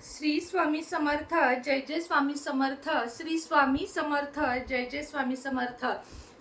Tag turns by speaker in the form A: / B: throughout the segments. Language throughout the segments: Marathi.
A: श्री स्वामी समर्थ, जय जय स्वामी समर्थ. श्री स्वामी समर्थ, जय जय स्वामी समर्थ.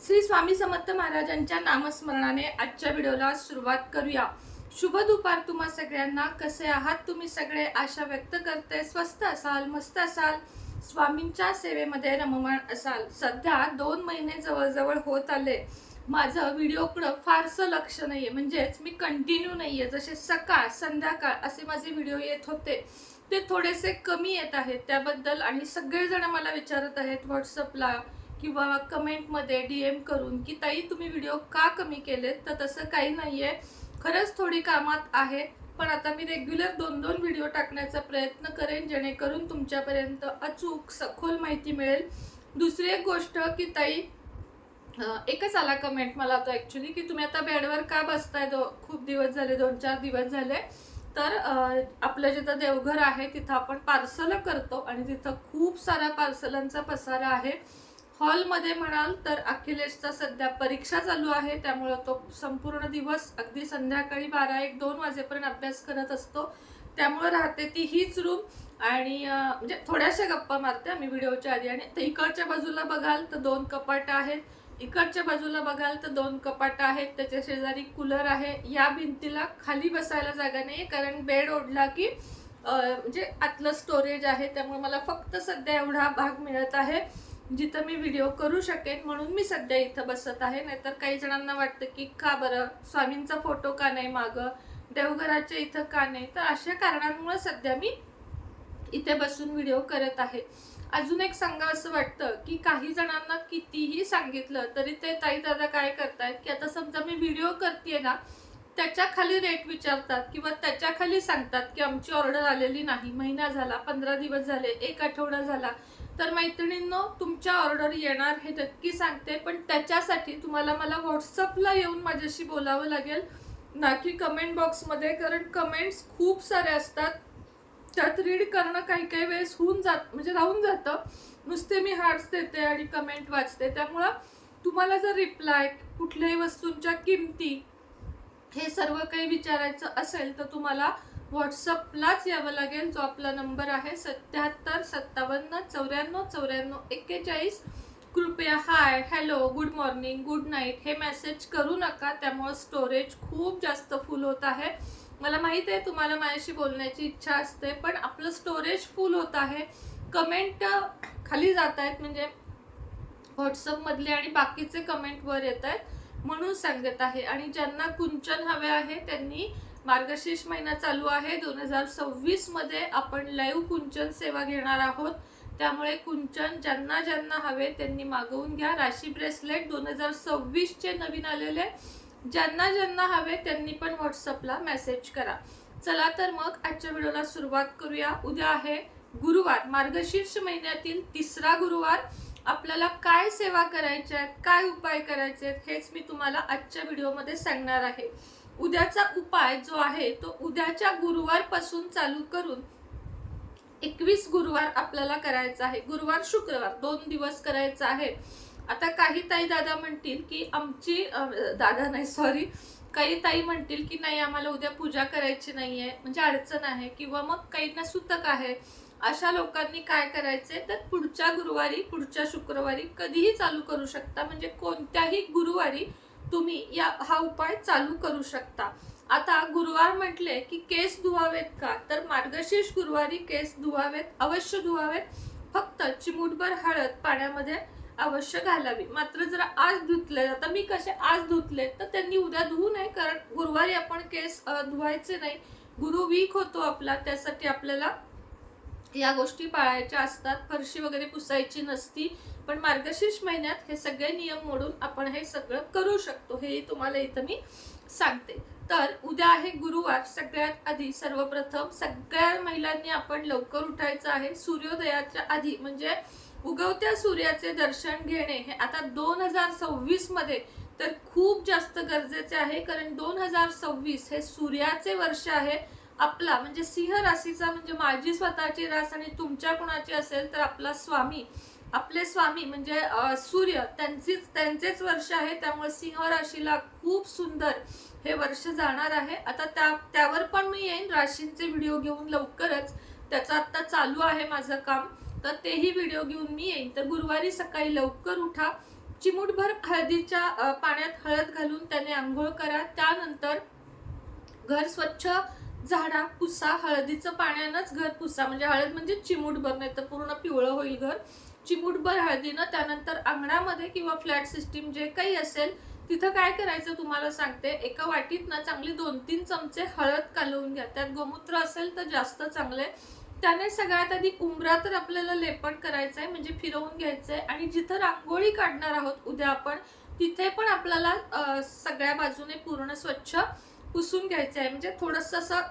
A: श्री स्वामी समर्थ महाराजांच्या नामस्मरणाने आजच्या व्हिडिओला सुरुवात करूया. शुभ दुपार तुम्हा सगळ्यांना. कसे आहात तुम्ही सगळे? आशा व्यक्त करते स्वस्त असाल, मस्त असाल, स्वामींच्या सेवेमध्ये रममाण असाल. सध्या 2 महिने जवळजवळ होत आले. माझं व्हिडिओकडं फारसं लक्ष नाहीये, म्हणजेच मी कंटिन्यू नाहीये. जसे सकाळ संध्याकाळ असे माझे व्हिडिओ येत होते ते थोडेसे कमी येत आहेत. त्याबद्दल आणि सगळेजण मला विचारत आहेत व्हॉट्सअपला किंवा कमेंटमध्ये DM करून की ताई तुम्ही व्हिडिओ का कमी केलेत. तर तसं काही नाहीये, खरंच थोडी कामात आहे. पण आता मी रेग्युलर 2-2 व्हिडिओ टाकण्याचा प्रयत्न करेन, जेणेकरून तुमच्यापर्यंत अचूक सखोल माहिती मिळेल. दुसरी एक गोष्ट की ताई एकच आला कमेंट मला तो ॲक्च्युली की तुम्ही आता बेडवर का बसताय, खूप दिवस झाले, 2-4 दिवस झाले. तर आपलं जिथं देवघर आहे तिथं आपण पार्सल करतो आणि तिथं खूप सारा पार्सलांचा पसारा आहे. हॉलमध्ये म्हणाल तर अखिलेशचा सध्या परीक्षा चालू आहे, त्यामुळे तो संपूर्ण दिवस अगदी संध्याकाळी 12-1-2 वाजेपर्यंत अभ्यास करत असतो. त्यामुळे राहते ती हीच रूम आणि म्हणजे थोड्याशा गप्पा मारते आम्ही व्हिडिओच्या आधी. आणि इकडच्या बाजूला बघाल तर 2 कपाट आहेत, इकडच्या बाजूला बघाल तर 2 कपाट आहेत, त्याच्या शेजारी कूलर आहे. या भिंतीला खाली बसायला जागा नाही, कारण बेड ओढला की म्हणजे आतलं स्टोरेज आहे. त्यामुळे मला फक्त सध्या एवढा भाग मिळत आहे जिथं मी व्हिडिओ करू शकेन, म्हणून मी सध्या इथं बसत आहे. नाहीतर काही जणांना वाटतं की का बरं स्वामींचा फोटो का नाही मागं, देवघराच्या इथं का नाही. तर अशा कारणांमुळे सध्या मी इथे बसून व्हिडिओ करत आहे. अजून एक सांगावं असं वाटतं की काही जणांना कितीही सांगितलं तरी ते ताई दादा काय करतायत की आता समजा मी व्हिडिओ करतेय ना, त्याच्या खाली रेट विचारतात किंवा त्याच्या खाली सांगतात की आमची ऑर्डर आलेली नाही, महिना झाला, 15 दिवस झाले, 1 आठवडा झाला. तर मैत्रिणींनो, तुमच्या ऑर्डर येणार हे नक्की सांगते, पण त्याच्यासाठी तुम्हाला मला व्हॉट्सअपला येऊन माझ्याशी बोलावं लागेल, ना की कमेंट बॉक्समध्ये. कारण कमेंट्स खूप सारे असतात, त्यात रीड करणं काही काही वेळेस होऊन जात, म्हणजे राहून जातं. नुसते मी हार्ट्स देते आणि कमेंट वाचते. त्यामुळं तुम्हाला जर रिप्लाय, कुठल्याही वस्तूंच्या किमती, हे सर्व काही विचारायचं असेल तर तुम्हाला व्हॉट्सअपलाच यावं लागेल. जो आपला नंबर आहे 77 57 94 94 41. कृपया hi, hello, good morning, good night हे मेसेज करू नका, त्यामुळे स्टोरेज खूप जास्त फुल होत आहे. मला माहित आहे तुम्हाला माझ्याशी बोलण्याची इच्छा असते, पण आपलं स्टोरेज फुल होत आहे. कमेंट खाली जात आहेत, म्हणजे व्हॉट्सअपमधले आणि बाकीचे कमेंट वर येत आहेत, म्हणून सांगत आहे. आणि ज्यांना कुंचन हवे आहे त्यांनी, मार्गशीर्ष महिना चालू आहे, 2026 मध्ये आपण लाईव्ह कुंचन सेवा घेणार आहोत. त्यामुळे कुंचन ज्यांना ज्यांना हवे त्यांनी मागवून घ्या. राशी ब्रेसलेट 2026 चे नवीन आलेले, ज्यांना ज्यांना हवे त्यांनी पण व्हॉट्सअपला मेसेज करा. चला तर मग आजच्या व्हिडिओला सुरुवात करूया. उद्या आहे गुरुवार, मार्गशीर्ष महिन्यातील 3रा गुरुवार. आपल्याला काय सेवा करायच्या आहेत, काय उपाय करायचे आहेत, हेच मी तुम्हाला आजच्या व्हिडिओमध्ये सांगणार आहे. उद्याचा उपाय जो आहे तो उद्याच्या गुरुवार पासून चालू करून 21 गुरुवार आपल्याला करायचा आहे. गुरुवार शुक्रवार 2 दिवस करायचा आहे. आता काही ताई दादा म्हणतील की आमची दादा नाही सॉरी काही ताई म्हणतील की नाही आम्हाला उद्या पूजा करायची नाहीये, म्हणजे अडचण आहे, किंवा मग काहींना सुतक आहे. अशा लोकांनी काय करायचे तर पुढच्या गुरुवारी, पुढच्या शुक्रवारी कधीही चालू करू शकता. म्हणजे कोणत्याही गुरुवारी तुम्ही हा उपाय चालू करू शकता. आता गुरुवार म्हटले की केस धुवावेत का, तर मार्गशीर्ष गुरुवारी केस धुवावेत, अवश्य धुवावेत. फक्त चिमूटभर हळद पाण्यामध्ये अवश्य घालावी. मात्र जर आज धुतले, आता मी कसे आज धुतले तर त्यांनी उद्या धुवू नये, कारण गुरुवारी आपण केस धुवायचे नाही. गुरु वीक होतो आपला, त्यासाठी आपल्याला या गोष्टी पाळायच्या असतात. फरशी वगैरे पुसायची नसती, पण मार्गशीर्ष महिन्यात हे सगळे नियम मोडून आपण हे सगळं करू शकतो, हे तुम्हाला इथं मी सांगते. तर उद्या आहे गुरुवार. सगळ्यात आधी सर्वप्रथम सगळ्या महिलांनी आपण लवकर उठायचं आहे. सूर्योदयाच्या आधी, म्हणजे उगवत्या सूर्याचे दर्शन घेणे हे आता 2026 मध्ये तर खूप जास्त गरजेचे आहे. कारण 2026 हे सूर्याचे वर्ष आहे. आपला म्हणजे सिंह राशीचा, म्हणजे माझी स्वतःची रास आणि तुमच्या कुणाची असेल तर आपला स्वामी, आपले स्वामी म्हणजे सूर्य, त्यांचेच वर्ष आहे. त्यामुळे सिंह राशीला खूप सुंदर हे वर्ष जाणार आहे. आता त्यावर पण मी येईन राशींचे व्हिडिओ घेऊन लवकरच. त्याचा आता चालू आहे माझं काम, तर तेही व्हिडिओ घेऊन मी येईन. तर गुरुवारी सकाळी लवकर उठा, चिमूटभर हळदीच्या पाण्यात हळद घालून त्याने आंघोळ करा. त्यानंतर घर स्वच्छ झाडा, पुसा, हळदीचं पाण्यानंच घर पुसा. म्हणजे हळद म्हणजे चिमूटभर, नाही तर पूर्ण पिवळं होईल घर. चिमूटभर हळदीनं. त्यानंतर अंगणामध्ये किंवा फ्लॅट सिस्टीम जे काही असेल तिथं काय करायचं तुम्हाला सांगते. एका वाटीत ना चांगली 2-3 चमचे हळद कालवून घ्या. त्यात गोमूत्र असेल तर जास्त चांगले. त्याने सगळ्यात आधी उंबरा तर आपल्याला लेपन करायचं आहे, म्हणजे फिरवून घ्यायचंय. आणि जिथं रांगोळी काढणार आहोत उद्या आपण, तिथे पण आपल्याला सगळ्या बाजूने पूर्ण स्वच्छ पुसून घ्यायचं आहे. म्हणजे थोडंसं असं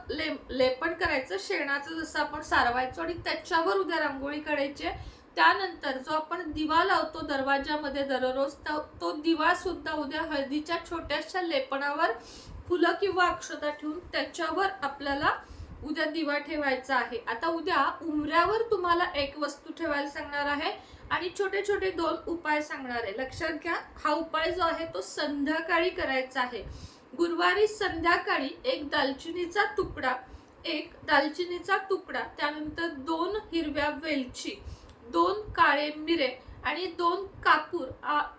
A: लेपन करायचं शेणाचं, जसं आपण सारवायचो, आणि त्याच्यावर उद्या रांगोळी काढायची. त्यानंतर जो आपण दिवा लावतो दरवाजामध्ये दररोज, तो दिवा सुद्धा उद्या हळदीच्या छोट्याशा लेपनावर फुलं किंवा अक्षता ठेवून त्याच्यावर आपल्याला उद्या दिवा ठेवायचा आहे. आता उद्या उंबऱ्यावर तुम्हाला एक वस्तू ठेवायला सांगणार आहे आणि छोटे छोटे 2 उपाय सांगणार आहे. लक्षात घ्या, हा उपाय जो आहे तो संध्याकाळी करायचा आहे. गुरुवारी संध्याकाळी एक दालचिनीचा तुकडा, त्यानंतर 2 हिरव्या वेलची, 2 काळे मिरे आणि 2 कापूर,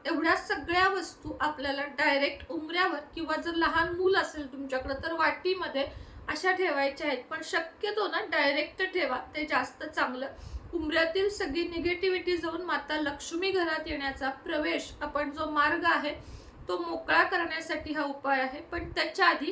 A: एवढ्या सगळ्या वस्तू आपल्याला डायरेक्ट उंबऱ्यावर किंवा जर लहान मूल असेल तुमच्याकडे तर वाटीमध्ये अशा ठेवायच्या आहेत. पण शक्यतो ना डायरेक्ट ठेवा, ते जास्त चांगलं. उंबऱ्यातील सगळी निगेटिव्हिटी जाऊन माता लक्ष्मी घरात येण्याचा प्रवेश, आपण जो मार्ग आहे तो मोकळा करण्यासाठी हा उपाय आहे. पण त्याच्या आधी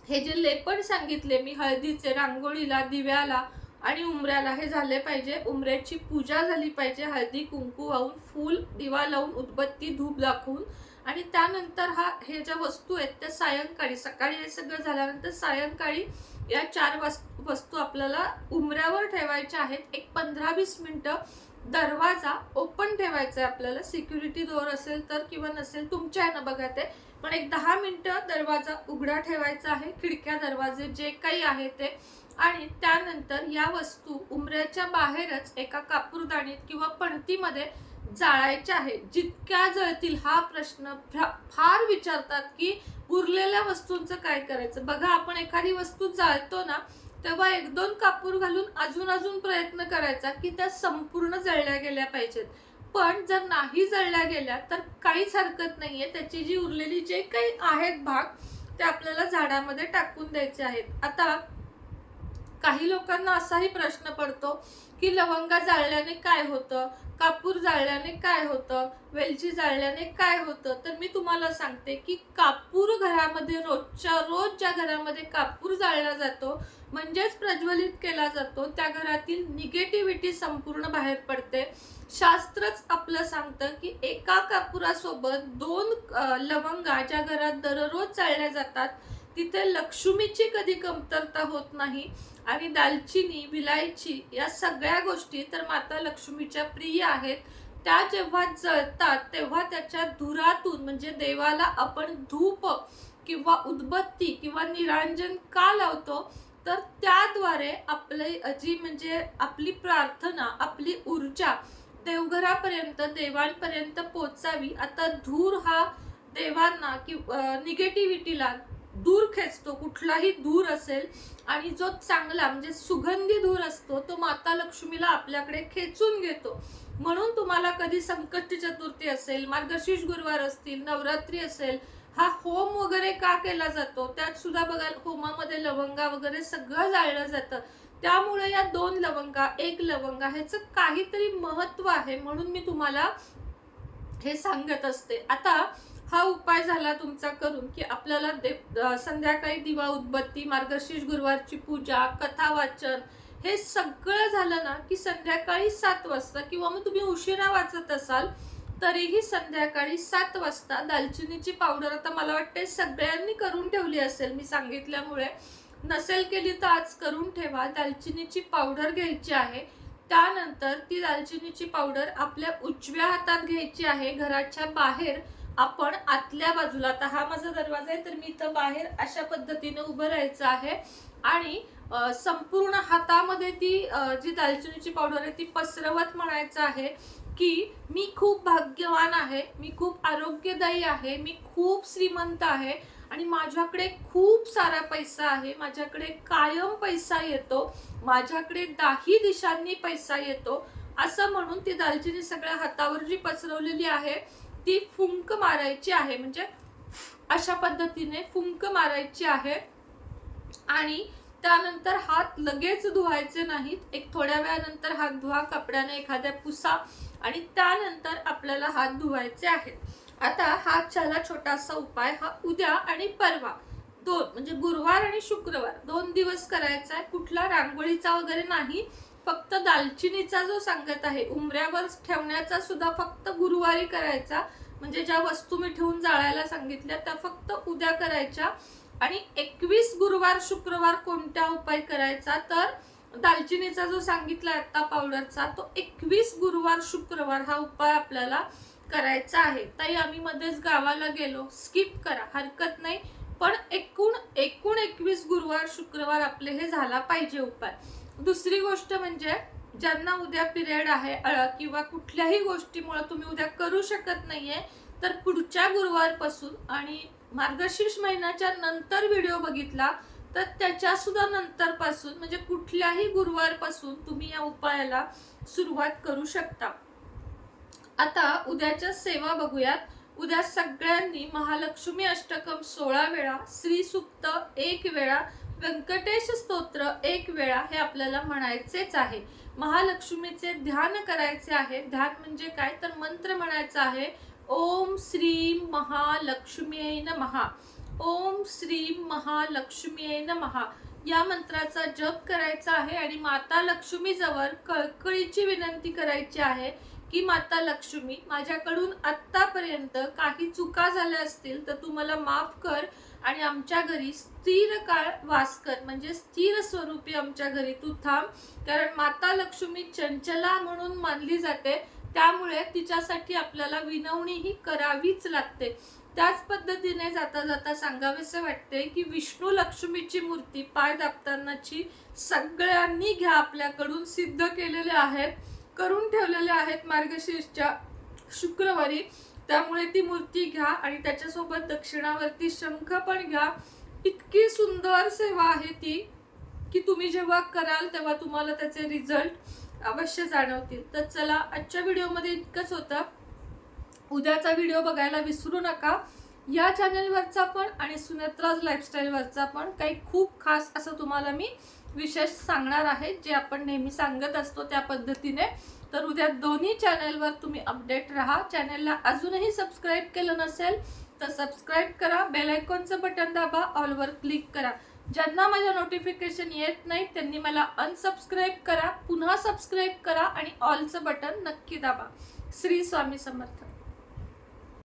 A: हे जे लेपन सांगितले मी हळदीचे, रांगोळीला, दिव्याला आणि उंबऱ्याला, हे झाले पाहिजे. उंबऱ्याची पूजा झाली पाहिजे, हळदी कुंकू वाहून, फूल दिवा लावून, उदबत्ती धूप दाखवून. आणि त्यानंतर हे ज्या वस्तू आहेत त्या सायंकाळी, सकाळी हे सगळं झाल्यानंतर सायंकाळी या 4 वस्तू आपल्याला उंबऱ्यावर ठेवायच्या आहेत. एक 15-20 मिनिटं दरवाजा ओपन ठेवायचा आहे आपल्याला. सिक्युरिटी डोअर असेल तर किंवा नसेल तुमच्या आहे ना बघा ते, पण एक 10 मिनिटं दरवाजा उघडा ठेवायचा आहे. खिडक्या दरवाजे जे काही आहे ते. आणि त्यानंतर या वस्तू उंबऱ्याच्या बाहेरच एका कापूरदाणीत किंवा पणतीमध्ये जाळायच्या आहेत. जितक्या जळतील हा प्रश्न फार विचारतात की उरलेल्या वस्तूंचं काय करायचं. बघा, आपण एखादी वस्तू जाळतो ना तेव्हा 1-2 कापूर घालून अजून प्रयत्न करायचा की त्या संपूर्ण जळल्या गेल्या पाहिजेत. पण जर नाही जळल्या गेल्या तर काहीच हरकत नाहीये. त्याची जी उरलेली जे काही आहेत भाग ते आपल्याला झाडामध्ये टाकून द्यायचे आहेत. आता काही लोकांना असाही प्रश्न पडतो की लवंगा जाळल्याने काय होतं, कापूर जाळल्याने काय होतं, वेलची जाळल्याने काय होतं. तर मी तुम्हाला सांगते की कापूर घरामध्ये रोजच्या रोज ज्या घरामध्ये कापूर जाळला जातो म्हणजेच प्रज्वलित केला जातो त्या घरातील निगेटिव्हिटी संपूर्ण बाहेर पडते. शास्त्रच आपलं सांगतं की एका कापुरासोबत 2 लवंगा ज्या घरात दररोज जाळल्या जातात तिथे लक्ष्मीची कधी कमतरता होत नाही. आणि दालचिनी, विलायची या सगळ्या गोष्टी तर माता लक्ष्मीच्या प्रिय आहेत. त्या जेव्हा जळतात तेव्हा त्याच्या धुरातून, म्हणजे देवाला आपण धूप किंवा उदबत्ती किंवा निरांजन का लावतो, तर त्याद्वारे म्हणजे आपली प्रार्थना, आपली ऊर्जा देवघरापर्यंत, देवांपर्यंत पोचावी. आता धूर हा देवांना किंवा निगेटिव्हिटीला दूर खेचतो. कुठलाही धूर असेल आणि जो चांगला म्हणजे सुगंधी धूर असतो तो माता लक्ष्मीला आपल्याकडे खेचून घेतो. म्हणून तुम्हाला कधी संकष्टी चतुर्थी असेल, मार्गशीर्ष गुरुवार असतील, नवरात्री असेल, हा होम वगैरे का केला जातो, त्यात सुद्धा बघा होमामध्ये लवंगा वगैरे सगळं जाळलं जातं. त्यामुळे या 2 लवंगा, 1 लवंगा ह्याचं काहीतरी महत्व आहे, म्हणून मी तुम्हाला हे सांगत असते. आता हा उपाय झाला तुमचा करून की आपल्याला संध्याकाळी दिवा, उदबत्ती, मार्गशीर्ष गुरुवारची पूजा, कथा वाचन हे सगळं झालं ना की संध्याकाळी 7 वाजता किंवा मग तुम्ही उशिरा वाचत असाल तरीही संध्याकाळी 7 वाजता दालचिनीची पावडर, आता मला वाटते सगळ्यांनी करून ठेवली असेल मी सांगितल्यामुळे, नसेल केली तर आज करून ठेवा. दालचिनीची पावडर घ्यायची आहे. त्यानंतर ती दालचिनीची पावडर आपल्या उजव्या हातात घ्यायची आहे. घराच्या बाहेर आपण आतल्या बाजूला, आता हा माझा दरवाजा आहे तर मी इथं बाहेर अशा पद्धतीने उभं राहायचं आहे आणि संपूर्ण हातामध्ये ती जी दालचिनीची पावडर आहे ती पसरवत म्हणायचं आहे की मी खूप भाग्यवान आहे, मी खूप आरोग्यदायी आहे, मी खूप श्रीमंत आहे आणि माझ्याकडे खूप सारा पैसा आहे, माझ्याकडे कायम पैसा येतो, माझ्याकडे 10 दिशांनी पैसा येतो, असं म्हणून ती दालचिनी सगळ्या हातावर जी पसरवलेली आहे ती फुंक मारायची आहे. म्हणजे अशा पद्धतीने फुंक मारायची आहे. आणि त्यानंतर हात लगेच धुवायचे नाहीत, एक थोड्या वेळानंतर हात धुवा, कपड्याने एखाद्या पुसा आणि त्यानंतर आपल्याला हात धुवायचे आहेत. आता हा चला छोटासा उपाय हा उद्या आणि परवा दोन म्हणजे गुरुवार आणि शुक्रवार 2 दिवस करायचा आहे. कुठला रांगोळीचा वगैरे नाही, फक्त दालचिनीचा जो सांगत आहे उंबऱ्यावर ठेवण्याचा सुद्धा फक्त गुरुवारी करायचा. म्हणजे ज्या वस्तू मी ठेवून जाळायला सांगितल्या त्या फक्त उद्या करायच्या. आणि 21 गुरुवार शुक्रवार कोणता उपाय करायचा तर दालचिनीचा जो सांगितला आता पावडरचा तो 21 गुरुवार शुक्रवार हा उपाय आपल्याला करायचा आहे. ताई आम्ही मध्येच गावाला गेलो, स्किप करा हरकत नाही, पण एकूण 21 गुरुवार शुक्रवार आपले हे झाला पाहिजे उपाय. दुसरी गोष्ट म्हणजे ज्यांना उद्या पिरियड आहे किंवा कुठल्याही गोष्टीमुळे तुम्ही उद्या करू शकत नाहीये तर पुढच्या गुरुवारपासून आणि मार्गशीर्ष महिन्याच्या नंतर व्हिडिओ बघितला तर त्याच्या सुद्धा नंतर पासून म्हणजे कुठल्याही गुरुवारपासून तुम्ही या उपायाला सुरुवात करू शकता. आता उद्याच्या सेवा बघूयात. उद्या सगळ्यांनी महालक्ष्मी अष्टकम 16 वेळा, श्री सूक्त 1 वेळा, व्यंकटेश स्तोत्र 1 वेळा हे आपल्याला म्हणायचेच आहे. महालक्ष्मीचे ध्यान करायचे आहे. ध्यान म्हणजे काय तर मंत्र म्हणायचा आहे. ओम श्री महालक्ष्मीये नमः, ओम श्री महालक्ष्मीये नमः या मंत्राचा जप करायचा आहे. आणि माता लक्ष्मी जवळ कळकळीची विनंती करायची आहे की माता लक्ष्मी, माझ्याकडून आतापर्यंत काही चुका झाल्या असतील तर तू मला माफ कर आणि आमच्या घरी स्थिर काळ वास कर. म्हणजे स्थिर स्वरूपी आमच्या घरी तू थांब. कारण माता लक्ष्मी चंचला म्हणून मानली जाते, त्यामुळे तिच्यासाठी आपल्याला विनवणी ही करावीच लागते. त्याच पद्धतीने जाता जाता सांगावेसे वाटते की विष्णू लक्ष्मीची मूर्ती पाय दाबतानाची सगळ्यांनी घ्या, आपल्याकडून सिद्ध केलेले आहेत, करून ठेवलेले आहेत मार्गशीर्षच्या शुक्रवारी. त्यामुळे ती मूर्ती घ्या आणि त्याच्यासोबत दक्षिणावरती शंख पण घ्या. इतकी सुंदर सेवा आहे ती की तुम्ही जेव्हा कराल तेव्हा तुम्हाला त्याचे रिझल्ट अवश्य जाणवतील. तर चला आजच्या व्हिडिओमध्ये इतकंच होतं. उद्याचा व्हिडिओ बघायला विसरू नका. या चॅनलवरचा पण आणि सुनेत्राज लाईफस्टाईलवरचा पण काही खूप खास असं तुम्हाला मी विशेष सांगणार आहे, जे आपण नेहमी सांगत असतो त्या पद्धतीने. तर उद्या दोन्ही चॅनलवर तुम्ही अपडेट राहा. चॅनलला अजूनही सबस्क्राईब केलं नसेल तर सबस्क्राईब करा, बेल आयकॉनचं बटन दाबा, ऑलवर क्लिक करा. ज्यांना माझ्या नोटिफिकेशन येत नाही त्यांनी मला अनसबस्क्राईब करा, पुन्हा सबस्क्राईब करा आणि ऑलचं बटन नक्की दाबा. श्री स्वामी समर्थ.